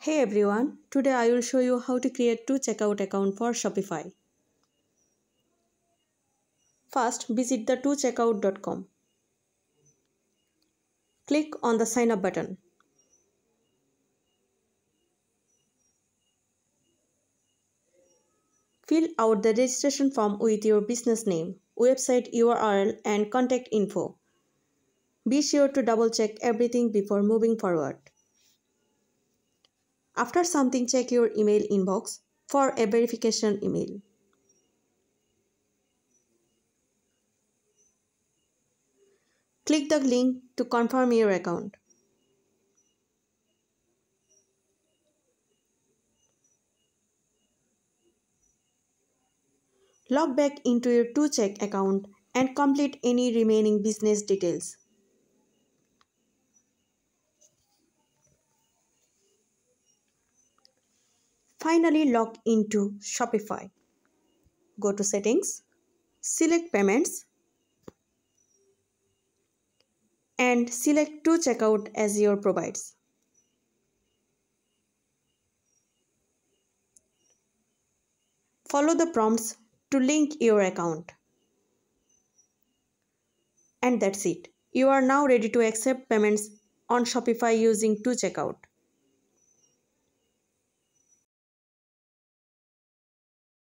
Hey everyone, today I will show you how to create 2Checkout account for Shopify. First, visit the 2checkout.com. Click on the sign up button. Fill out the registration form with your business name, website URL and contact info. Be sure to double check everything before moving forward. After something, check your email inbox for a verification email. Click the link to confirm your account. Log back into your 2Check account and complete any remaining business details. Finally, log into Shopify. Go to Settings, select Payments, and select 2Checkout as your provides. Follow the prompts to link your account. And that's it. You are now ready to accept payments on Shopify using 2Checkout.